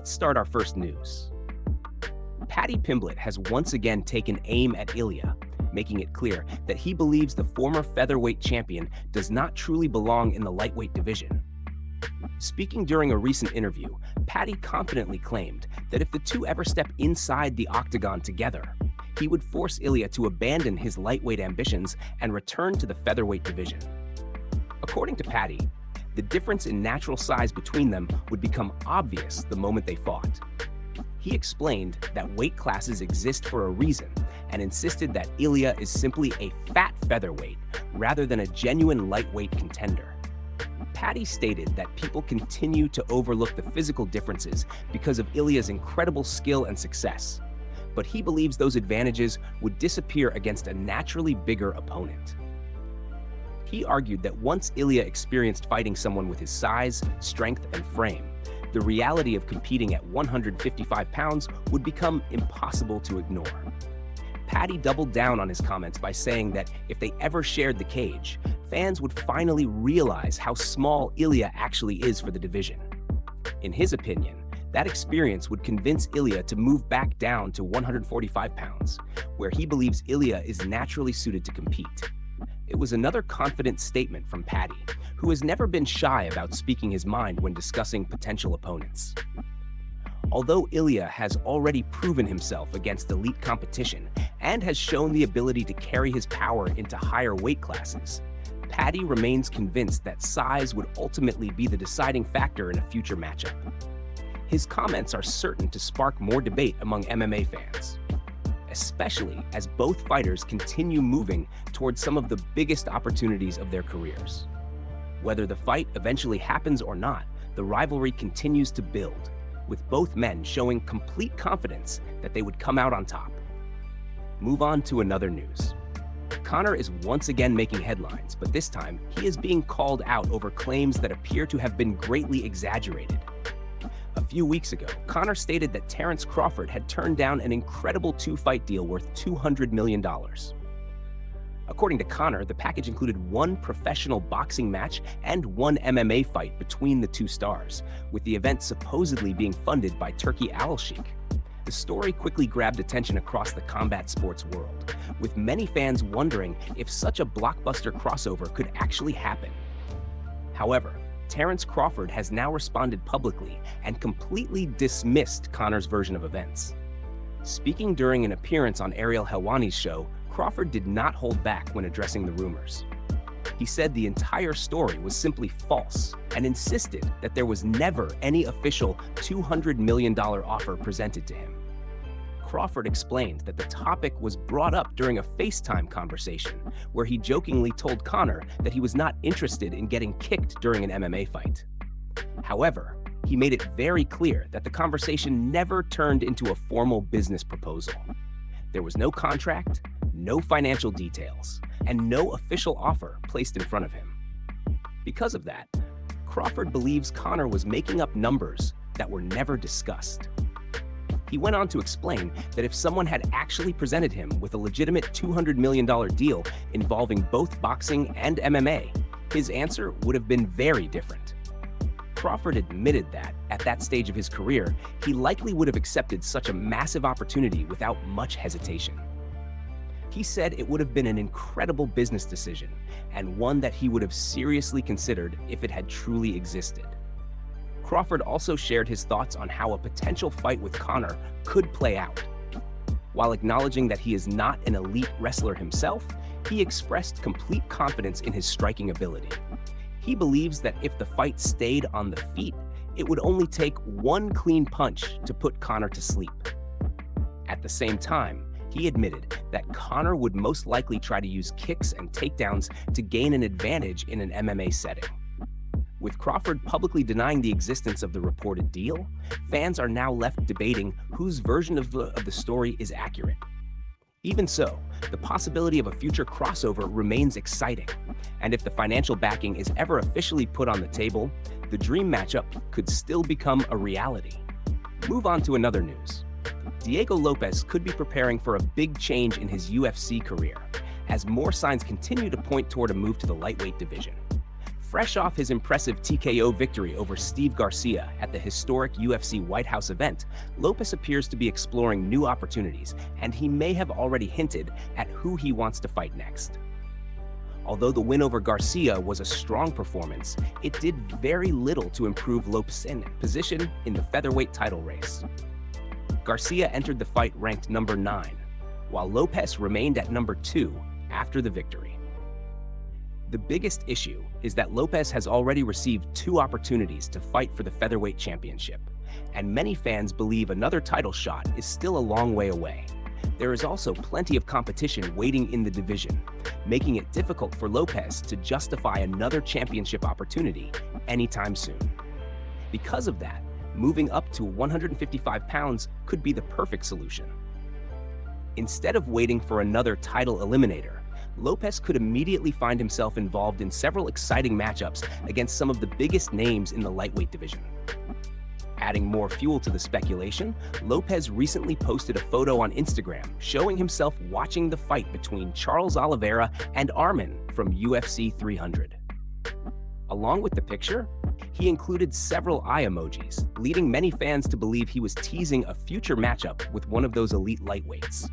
let's start our first news. Paddy Pimblett has once again taken aim at Ilya, making it clear that he believes the former featherweight champion does not truly belong in the lightweight division. Speaking during a recent interview, Paddy confidently claimed that if the two ever step inside the Octagon together, he would force Ilya to abandon his lightweight ambitions and return to the featherweight division. According to Paddy, the difference in natural size between them would become obvious the moment they fought. He explained that weight classes exist for a reason and insisted that Ilya is simply a fat featherweight rather than a genuine lightweight contender. Paddy stated that people continue to overlook the physical differences because of Ilya's incredible skill and success, but he believes those advantages would disappear against a naturally bigger opponent. He argued that once Ilya experienced fighting someone with his size, strength, and frame, the reality of competing at 155 pounds would become impossible to ignore. Paddy doubled down on his comments by saying that if they ever shared the cage, fans would finally realize how small Ilya actually is for the division. In his opinion, that experience would convince Ilya to move back down to 145 pounds, where he believes Ilya is naturally suited to compete. It was another confident statement from Paddy, who has never been shy about speaking his mind when discussing potential opponents. Although Ilya has already proven himself against elite competition and has shown the ability to carry his power into higher weight classes, Paddy remains convinced that size would ultimately be the deciding factor in a future matchup. His comments are certain to spark more debate among MMA fans, especially as both fighters continue moving towards some of the biggest opportunities of their careers. Whether the fight eventually happens or not, the rivalry continues to build, with both men showing complete confidence that they would come out on top. Move on to another news. Conor is once again making headlines, but this time he is being called out over claims that appear to have been greatly exaggerated. A few weeks ago, Conor stated that Terence Crawford had turned down an incredible two-fight deal worth $200 million. According to Conor, the package included one professional boxing match and one MMA fight between the two stars, with the event supposedly being funded by Turki Al-Sheikh. The story quickly grabbed attention across the combat sports world, with many fans wondering if such a blockbuster crossover could actually happen. However, Terence Crawford has now responded publicly and completely dismissed Conor's version of events. Speaking during an appearance on Ariel Helwani's show, Crawford did not hold back when addressing the rumors. He said the entire story was simply false and insisted that there was never any official $200 million offer presented to him. Crawford explained that the topic was brought up during a FaceTime conversation where he jokingly told Conor that he was not interested in getting kicked during an MMA fight. However, he made it very clear that the conversation never turned into a formal business proposal. There was no contract, no financial details, and no official offer placed in front of him. Because of that, Crawford believes Conor was making up numbers that were never discussed. He went on to explain that if someone had actually presented him with a legitimate $200 million deal involving both boxing and MMA, his answer would have been very different. Crawford admitted that, at that stage of his career, he likely would have accepted such a massive opportunity without much hesitation. He said it would have been an incredible business decision, and one that he would have seriously considered if it had truly existed. Crawford also shared his thoughts on how a potential fight with Conor could play out. While acknowledging that he is not an elite wrestler himself, he expressed complete confidence in his striking ability. He believes that if the fight stayed on the feet, it would only take one clean punch to put Conor to sleep. At the same time, he admitted that Conor would most likely try to use kicks and takedowns to gain an advantage in an MMA setting. With Crawford publicly denying the existence of the reported deal, fans are now left debating whose version of the story is accurate. Even so, the possibility of a future crossover remains exciting, and if the financial backing is ever officially put on the table, the dream matchup could still become a reality. Move on to another news. Diego Lopes could be preparing for a big change in his UFC career, as more signs continue to point toward a move to the lightweight division. Fresh off his impressive TKO victory over Steve Garcia at the historic UFC White House event, Lopes appears to be exploring new opportunities, and he may have already hinted at who he wants to fight next. Although the win over Garcia was a strong performance, it did very little to improve Lopes' position in the featherweight title race. Garcia entered the fight ranked number 9, while Lopes remained at number 2 after the victory. The biggest issue is that Lopes has already received 2 opportunities to fight for the featherweight championship, and many fans believe another title shot is still a long way away. There is also plenty of competition waiting in the division, making it difficult for Lopes to justify another championship opportunity anytime soon. Because of that, moving up to 155 pounds could be the perfect solution. Instead of waiting for another title eliminator, Lopes could immediately find himself involved in several exciting matchups against some of the biggest names in the lightweight division. Adding more fuel to the speculation, Lopes recently posted a photo on Instagram showing himself watching the fight between Charles Oliveira and Arman from UFC 300. Along with the picture, he included several eye emojis, leading many fans to believe he was teasing a future matchup with one of those elite lightweights.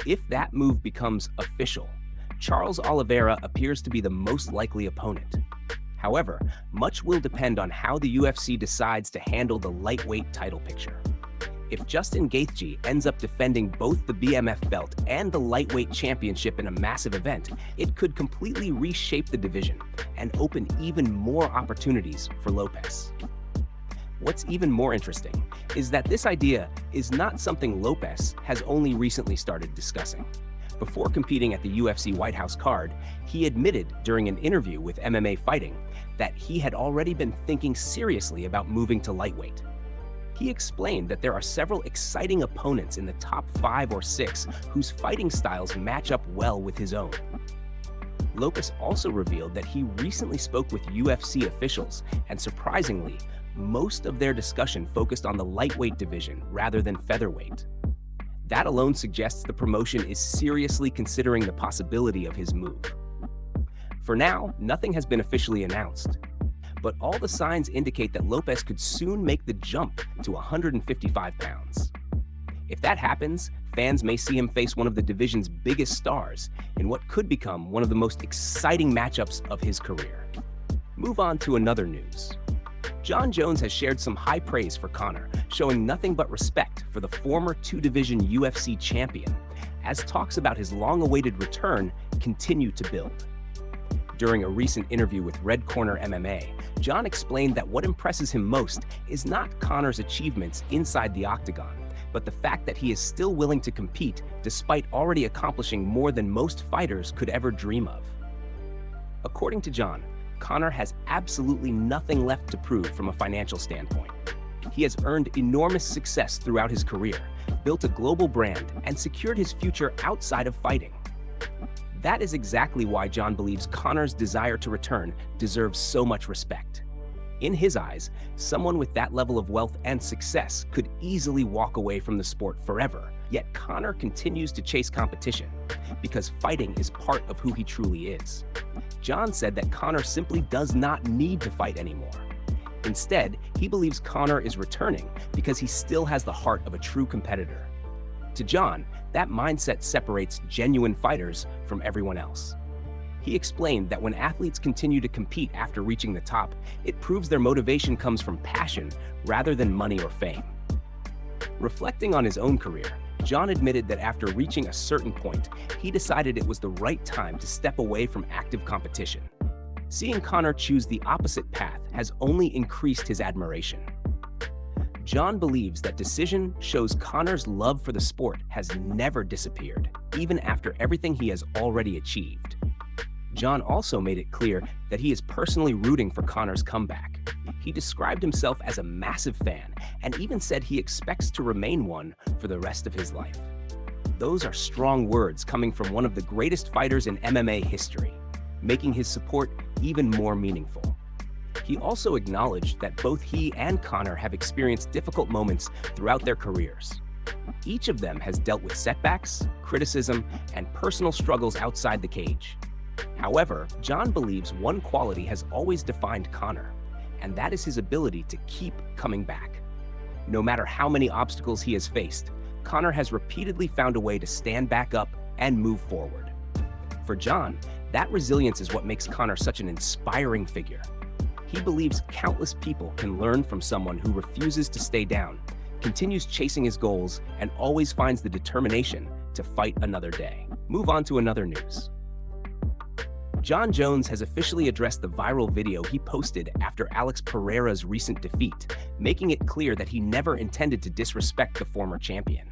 If that move becomes official, Charles Oliveira appears to be the most likely opponent. However, much will depend on how the UFC decides to handle the lightweight title picture. If Justin Gaethje ends up defending both the BMF belt and the lightweight championship in a massive event, it could completely reshape the division and open even more opportunities for Lopes. What's even more interesting is that this idea is not something Lopes has only recently started discussing. Before competing at the UFC White House card, he admitted during an interview with MMA Fighting that he had already been thinking seriously about moving to lightweight. He explained that there are several exciting opponents in the top 5 or 6 whose fighting styles match up well with his own. Lopes also revealed that he recently spoke with UFC officials, and surprisingly, most of their discussion focused on the lightweight division rather than featherweight. That alone suggests the promotion is seriously considering the possibility of his move. For now, nothing has been officially announced, but all the signs indicate that Lopes could soon make the jump to 155 pounds. If that happens, fans may see him face one of the division's biggest stars in what could become one of the most exciting matchups of his career. Move on to another news. Jon Jones has shared some high praise for Conor, showing nothing but respect for the former 2-division UFC champion, as talks about his long-awaited return continue to build. During a recent interview with Red Corner MMA, Jon explained that what impresses him most is not Conor's achievements inside the Octagon, but the fact that he is still willing to compete despite already accomplishing more than most fighters could ever dream of. According to Jon, Conor has absolutely nothing left to prove from a financial standpoint. He has earned enormous success throughout his career, built a global brand, and secured his future outside of fighting. That is exactly why Jon believes Conor's desire to return deserves so much respect. In his eyes, someone with that level of wealth and success could easily walk away from the sport forever, yet Conor continues to chase competition because fighting is part of who he truly is. Jon said that Conor simply does not need to fight anymore. Instead, he believes Conor is returning because he still has the heart of a true competitor. To Jon, that mindset separates genuine fighters from everyone else. He explained that when athletes continue to compete after reaching the top, it proves their motivation comes from passion rather than money or fame. Reflecting on his own career, Jon admitted that after reaching a certain point, he decided it was the right time to step away from active competition. Seeing Conor choose the opposite path has only increased his admiration. Jon believes that decision shows Conor's love for the sport has never disappeared, even after everything he has already achieved. Jon also made it clear that he is personally rooting for Conor's comeback. He described himself as a massive fan and even said he expects to remain one for the rest of his life. Those are strong words coming from one of the greatest fighters in MMA history, making his support even more meaningful. He also acknowledged that both he and Conor have experienced difficult moments throughout their careers. Each of them has dealt with setbacks, criticism, and personal struggles outside the cage. However, Jon believes one quality has always defined Conor, and that is his ability to keep coming back. No matter how many obstacles he has faced, Conor has repeatedly found a way to stand back up and move forward. For Jon, that resilience is what makes Conor such an inspiring figure. He believes countless people can learn from someone who refuses to stay down, continues chasing his goals, and always finds the determination to fight another day. Move on to another news. Jon Jones has officially addressed the viral video he posted after Alex Pereira's recent defeat, making it clear that he never intended to disrespect the former champion.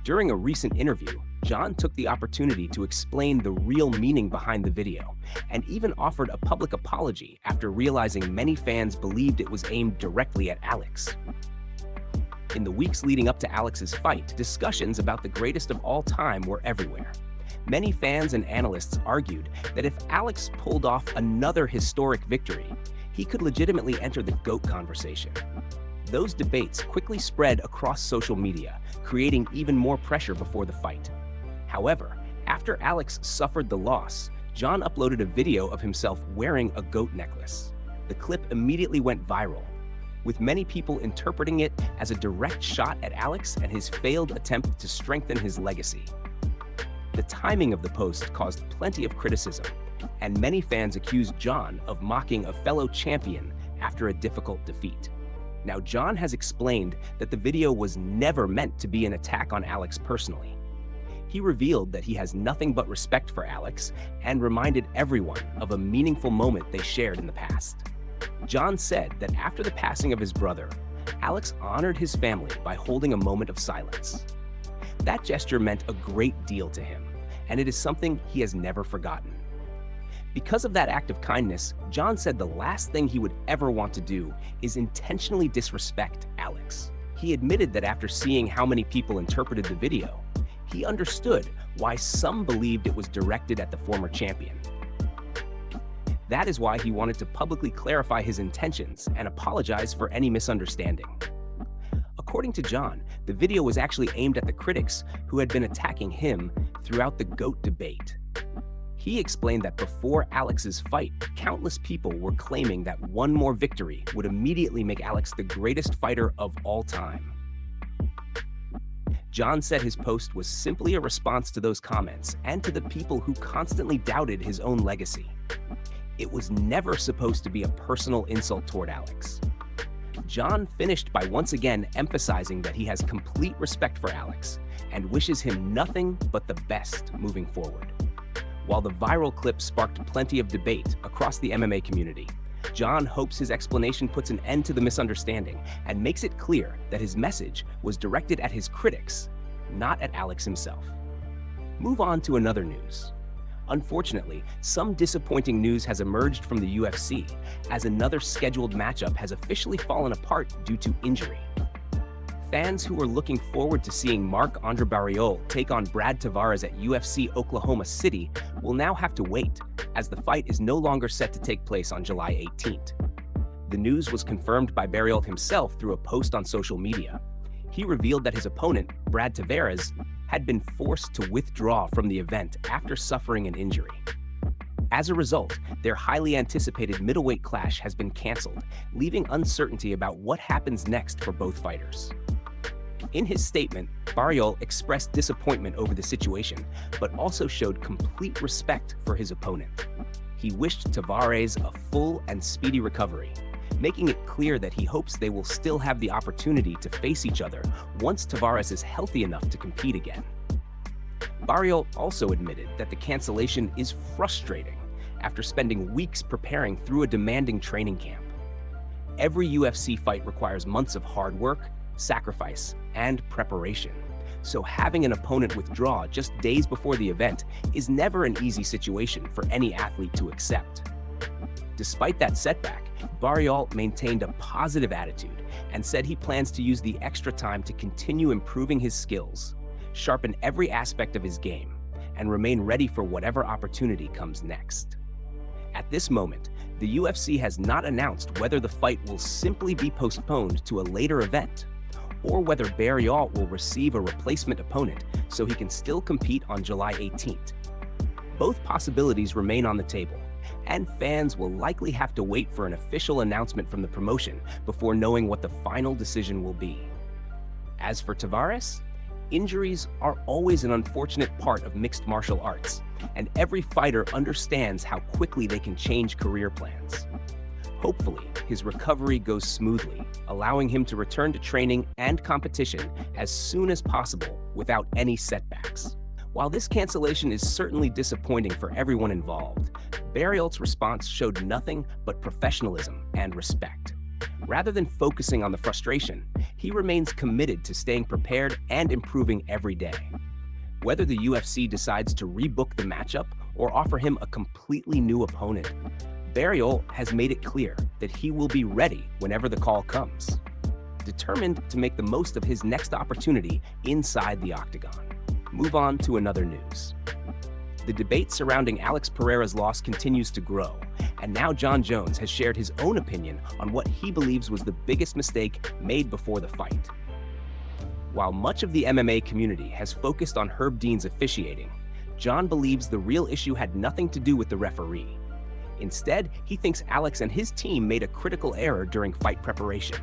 During a recent interview, Jon took the opportunity to explain the real meaning behind the video, and even offered a public apology after realizing many fans believed it was aimed directly at Alex. In the weeks leading up to Alex's fight, discussions about the greatest of all time were everywhere. Many fans and analysts argued that if Alex pulled off another historic victory, he could legitimately enter the GOAT conversation. Those debates quickly spread across social media, creating even more pressure before the fight. However, after Alex suffered the loss, Jon uploaded a video of himself wearing a GOAT necklace. The clip immediately went viral, with many people interpreting it as a direct shot at Alex and his failed attempt to strengthen his legacy. The timing of the post caused plenty of criticism, and many fans accused Jon of mocking a fellow champion after a difficult defeat. Now, Jon has explained that the video was never meant to be an attack on Alex personally. He revealed that he has nothing but respect for Alex and reminded everyone of a meaningful moment they shared in the past. Jon said that after the passing of his brother, Alex honored his family by holding a moment of silence. That gesture meant a great deal to him, and it is something he has never forgotten. Because of that act of kindness, Jon said the last thing he would ever want to do is intentionally disrespect Alex. He admitted that after seeing how many people interpreted the video, he understood why some believed it was directed at the former champion. That is why he wanted to publicly clarify his intentions and apologize for any misunderstanding. According to Jon, the video was actually aimed at the critics who had been attacking him throughout the GOAT debate. He explained that before Alex's fight, countless people were claiming that one more victory would immediately make Alex the greatest fighter of all time. Jon said his post was simply a response to those comments and to the people who constantly doubted his own legacy. It was never supposed to be a personal insult toward Alex. Jon finished by once again emphasizing that he has complete respect for Alex and wishes him nothing but the best moving forward. While the viral clip sparked plenty of debate across the MMA community, Jon hopes his explanation puts an end to the misunderstanding and makes it clear that his message was directed at his critics, not at Alex himself. Move on to another news. Unfortunately, some disappointing news has emerged from the UFC, as another scheduled matchup has officially fallen apart due to injury. Fans who were looking forward to seeing Marc-Andre Barriault take on Brad Tavares at UFC Oklahoma City will now have to wait, as the fight is no longer set to take place on July 18th. The news was confirmed by Barriault himself through a post on social media. He revealed that his opponent, Brad Tavares, had been forced to withdraw from the event after suffering an injury. As a result, their highly anticipated middleweight clash has been canceled, leaving uncertainty about what happens next for both fighters. In his statement, Barriault expressed disappointment over the situation, but also showed complete respect for his opponent. He wished Tavares a full and speedy recovery, making it clear that he hopes they will still have the opportunity to face each other once Tavares is healthy enough to compete again. Barriault also admitted that the cancellation is frustrating after spending weeks preparing through a demanding training camp. Every UFC fight requires months of hard work, sacrifice, and preparation, so having an opponent withdraw just days before the event is never an easy situation for any athlete to accept. Despite that setback, Barriault maintained a positive attitude and said he plans to use the extra time to continue improving his skills, sharpen every aspect of his game, and remain ready for whatever opportunity comes next. At this moment, the UFC has not announced whether the fight will simply be postponed to a later event, or whether Barriault will receive a replacement opponent so he can still compete on July 18th. Both possibilities remain on the table, and fans will likely have to wait for an official announcement from the promotion before knowing what the final decision will be. As for Tavares, injuries are always an unfortunate part of mixed martial arts, and every fighter understands how quickly they can change career plans. Hopefully, his recovery goes smoothly, allowing him to return to training and competition as soon as possible without any setbacks. While this cancellation is certainly disappointing for everyone involved, Barriault's response showed nothing but professionalism and respect. Rather than focusing on the frustration, he remains committed to staying prepared and improving every day. Whether the UFC decides to rebook the matchup or offer him a completely new opponent, Barriault has made it clear that he will be ready whenever the call comes, determined to make the most of his next opportunity inside the Octagon. Move on to another news. The debate surrounding Alex Pereira's loss continues to grow, and now Jon Jones has shared his own opinion on what he believes was the biggest mistake made before the fight. While much of the MMA community has focused on Herb Dean's officiating, Jon believes the real issue had nothing to do with the referee. Instead, he thinks Alex and his team made a critical error during fight preparation.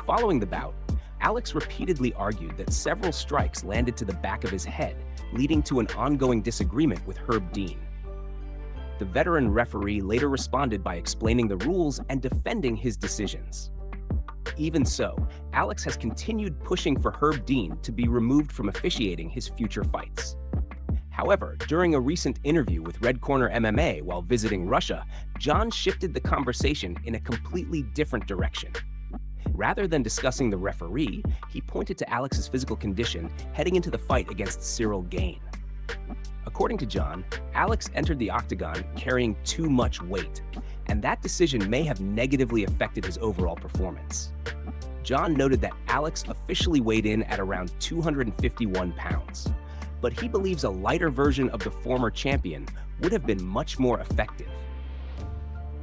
Following the bout, Alex repeatedly argued that several strikes landed to the back of his head, leading to an ongoing disagreement with Herb Dean. The veteran referee later responded by explaining the rules and defending his decisions. Even so, Alex has continued pushing for Herb Dean to be removed from officiating his future fights. However, during a recent interview with Red Corner MMA while visiting Russia, Jon shifted the conversation in a completely different direction. Rather than discussing the referee, he pointed to Alex's physical condition heading into the fight against Cyril Gane. According to Jon, Alex entered the Octagon carrying too much weight, and that decision may have negatively affected his overall performance. Jon noted that Alex officially weighed in at around 251 pounds, but he believes a lighter version of the former champion would have been much more effective.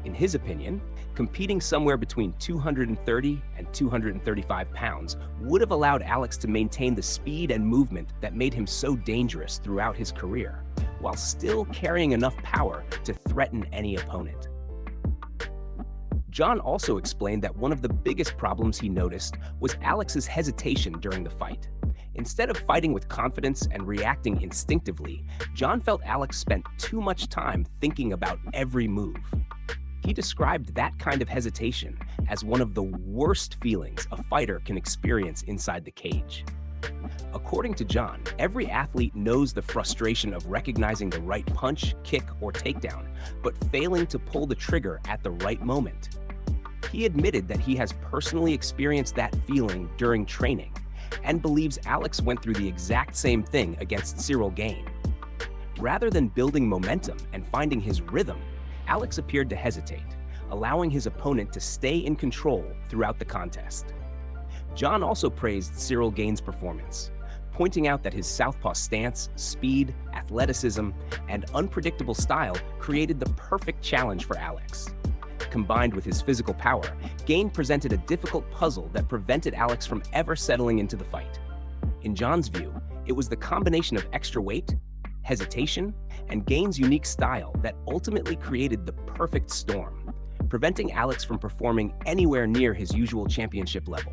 In his opinion, competing somewhere between 230 and 235 pounds would have allowed Alex to maintain the speed and movement that made him so dangerous throughout his career, while still carrying enough power to threaten any opponent. Jon also explained that one of the biggest problems he noticed was Alex's hesitation during the fight. Instead of fighting with confidence and reacting instinctively, Jon felt Alex spent too much time thinking about every move. He described that kind of hesitation as one of the worst feelings a fighter can experience inside the cage. According to Jon, every athlete knows the frustration of recognizing the right punch, kick, or takedown, but failing to pull the trigger at the right moment. He admitted that he has personally experienced that feeling during training and believes Alex went through the exact same thing against Cyril Gane. Rather than building momentum and finding his rhythm, Alex appeared to hesitate, allowing his opponent to stay in control throughout the contest. Jon also praised Cyril Gane's performance, pointing out that his southpaw stance, speed, athleticism, and unpredictable style created the perfect challenge for Alex. Combined with his physical power, Gane presented a difficult puzzle that prevented Alex from ever settling into the fight. In Jon's view, it was the combination of extra weight, hesitation, and Gane's unique style that ultimately created the perfect storm, preventing Alex from performing anywhere near his usual championship level.